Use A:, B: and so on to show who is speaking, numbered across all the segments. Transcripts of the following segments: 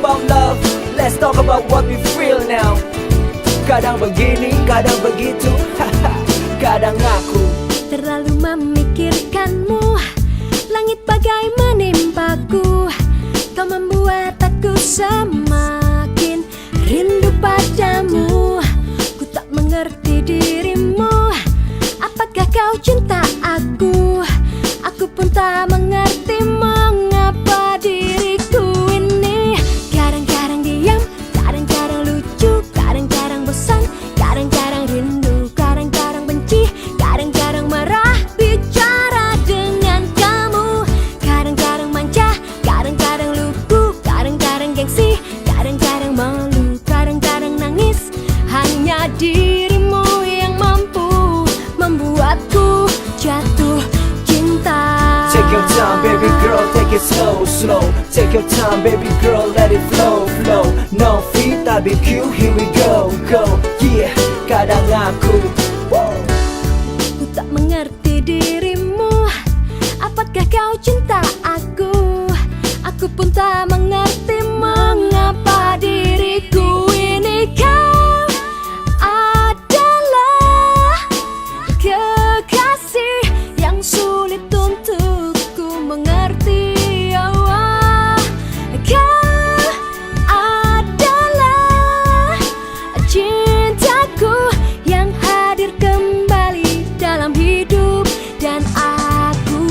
A: about love, let's talk about what we feel now. Kadang begini, kadang begitu, kadang aku
B: terlalu memikirkanmu. Langit bagai menimpaku, kau membuat aku semakin rindu padamu. Ku tak mengerti dirimu, apakah kau cinta aku? Aku pun tak mengerti mengapa diriku ini kadang-kadang diam, kadang-kadang lucu, kadang-kadang bosan, kadang-kadang rindu, kadang-kadang benci, kadang-kadang marah bicara dengan kamu. Kadang-kadang manja, kadang-kadang lugu, kadang-kadang gengsi, kadang-kadang malu, kadang-kadang nangis. Hanya dirimu yang mampu membuatku jatuh cinta.
A: Take your time, baby girl, take it slow, slow. Take your time, baby girl, let it flow, flow. No feet, I'll be cute, here we go, go. Yeah, kadang aku
B: Ku tak mengerti dirimu, apakah kau cinta aku? Aku pun tak mengerti mengapa diriku ini. Kau adalah kekasih yang sulit untukku mengerti. Oh, kau adalah cintaku yang hadir kembali dalam hidup dan aku.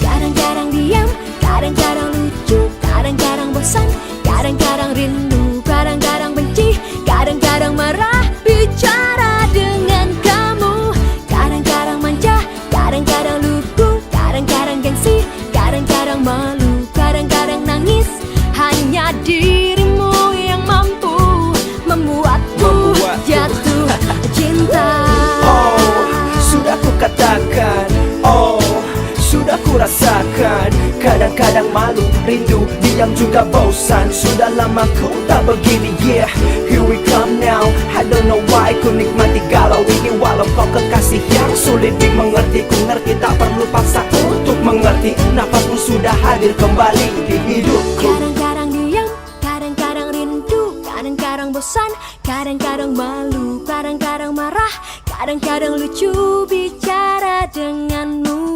B: Kadang-kadang diam, kadang-kadang lucu, kadang-kadang bosan, kadang-kadang rindu, kadang-kadang benci, kadang-kadang marah bicara dengan kamu. Kadang-kadang manja, kadang-kadang lugu, kadang-kadang gengsi, kadang-kadang malu, kadang-kadang nangis. Hanya dirimu yang mampu membuatku jatuh cinta.
A: Oh, sudah ku katakan, oh, sudah ku rasakan. Kadang-kadang malu, rindu, diam juga bosan. Sudah lama ku tak begini, yeah. Here we come now, I don't know why. Ku nikmati galau ini walau kau kekasih yang sulit dimengerti. Ku ngerti tak perlu paksa untuk mengerti. Nafasmu sudah hadir kembali di hidupku.
B: Kadang-kadang diam, kadang-kadang rindu, kadang-kadang bosan, kadang-kadang malu, kadang-kadang marah, kadang-kadang lucu bicara denganmu.